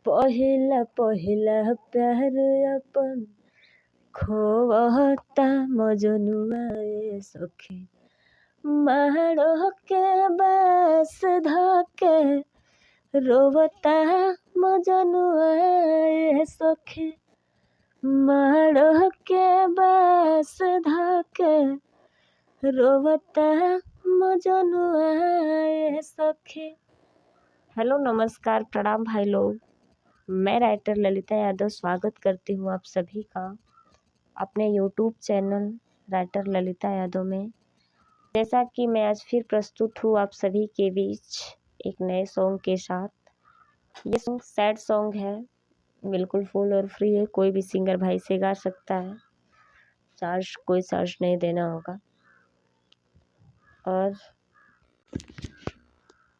पहिला पहिला प्यार अपन खोवता मजनुआ ए सखी। मारो के बास धके रोवता मजनुआ ए सखी। मारो के बास धके रोवता मजनुआ ए सखी। हेलो नमस्कार प्रणाम भाई लोग, मैं राइटर ललिता यादव स्वागत करती हूँ आप सभी का अपने YouTube channel writer Lalita Yadav में। जैसा कि मैं आज फिर प्रस्तुत हूँ आप सभी के बीच एक नए सॉन्ग के साथ। ये सॉन्ग सैड सॉन्ग है, बिल्कुल फुल और फ्री है, कोई भी सिंगर भाई से गा सकता है, कोई चार्ज नहीं देना होगा। और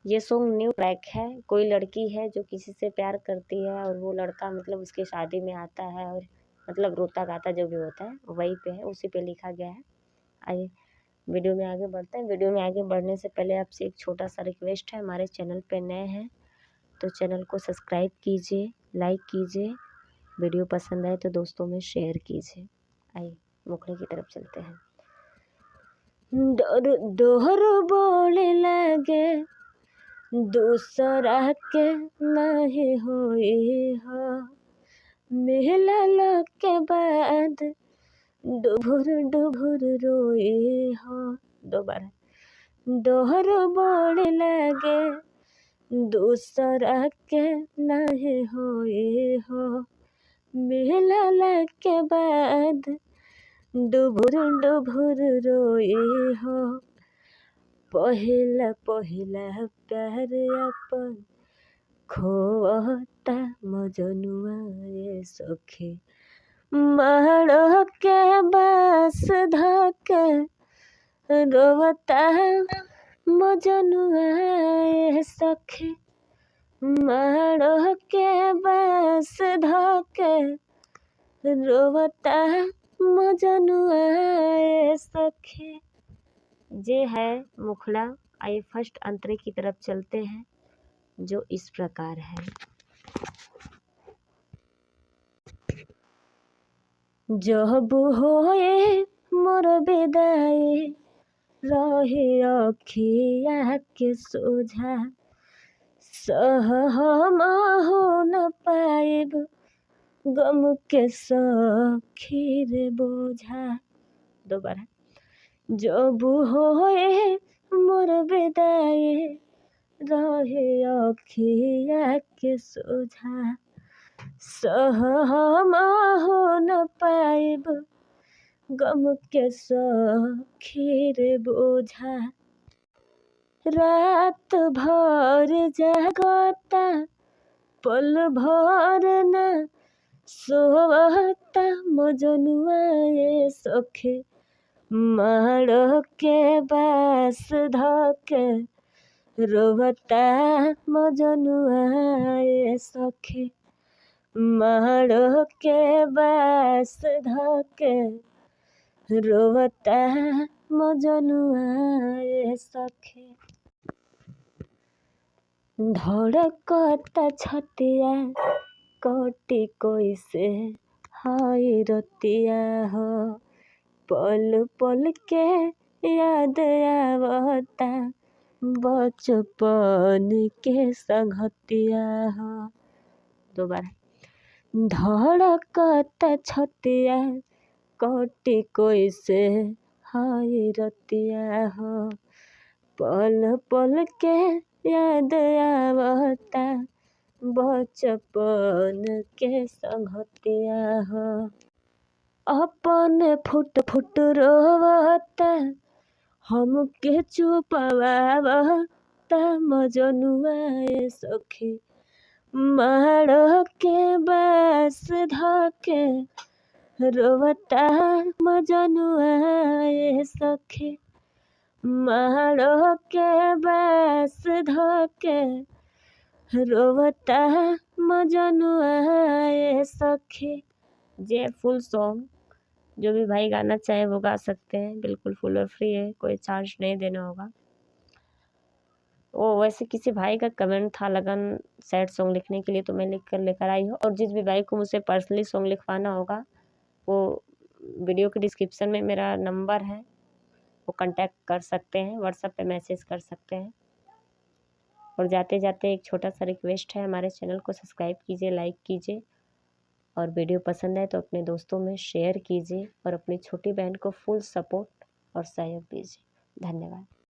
ये सॉन्ग न्यू ट्रैक है। कोई लड़की है जो किसी से प्यार करती है और वो लड़का मतलब उसके शादी में आता है और मतलब रोता गाता जो भी होता है वही पे है, उसी पे लिखा गया है। आइए वीडियो में आगे बढ़ते हैं। वीडियो में आगे बढ़ने से पहले आपसे एक छोटा सा रिक्वेस्ट है, हमारे चैनल पे नए हैं तो चैनल को सब्सक्राइब कीजिए, लाइक कीजिए, वीडियो पसंद आए तो दोस्तों में शेयर कीजिए। आइए मुखड़े की तरफ चलते हैं। दोहर बोले लगे दूसरा के नहीं होई हो, मिलल के बाद डुभुर डुभुर रोई हो। दोबारा दोहर बोले लगे दूसरा के नहीं होई हो, मिलल के बाद डुभुर डुभुर रोई हो। पहिला पहिला प्यार अपन खोवता मजनुआ ए सखी। मारो के बास धके रोवता मजनुआ ए सखी। मारो के बास धके रोवता मजनुआ ए सखी। ये है मुखड़ा। आइए फर्स्ट अंतरे की तरफ चलते हैं जो इस प्रकार है। जब होए मोर विदाई रहे अखिया के सोझा, सह हम हो न पाएब गम के सखी रे बोझा। दोबारा जब होए मोर विदाई रहे अखिया के सोझा, सह हम हो न पाएब गम के सखी रे बोझा। रात भर जागता पल भर न सोवता मजनुआ ए सखी। मारो के बास धके रोवता मजनुआ ए सखी। मारो के बास धके रोवता मजनुआ ए सखी। धड़कता छतिया कटी कोई से हाय रतिया हो, पल पल के याद आवता बचपन के संगतिया हो। दोबारा धड़कता छतिया कटी कोई से हाय रतिया हो, पल पल के याद आवता बचपन के संगतिया हो। अपन फुट फुट रोवता हमके चुपवावता मजनुआ ए सखी। मारो के बास धके रोवता मजनुआ ए सखी। मारो के बास धके रोवता मजनुआ ए सखी। ये फुल सॉन्ग जो भी भाई गाना चाहे वो गा सकते हैं, बिल्कुल फुल और फ्री है, कोई चार्ज नहीं देना होगा। वो वैसे किसी भाई का कमेंट था लगन सैड सॉन्ग लिखने के लिए, तो मैं लिख कर लेकर आई हूँ। और जिस भी भाई को मुझसे पर्सनली सॉन्ग लिखवाना होगा वो वीडियो के डिस्क्रिप्शन में मेरा नंबर है, वो कांटेक्ट कर सकते हैं, व्हाट्सएप पे मैसेज कर सकते हैं। और जाते जाते एक छोटा सा रिक्वेस्ट है, हमारे चैनल को सब्सक्राइब कीजिए, लाइक कीजिए, और वीडियो पसंद आए तो अपने दोस्तों में शेयर कीजिए और अपनी छोटी बहन को फुल सपोर्ट और सहयोग दीजिए। धन्यवाद।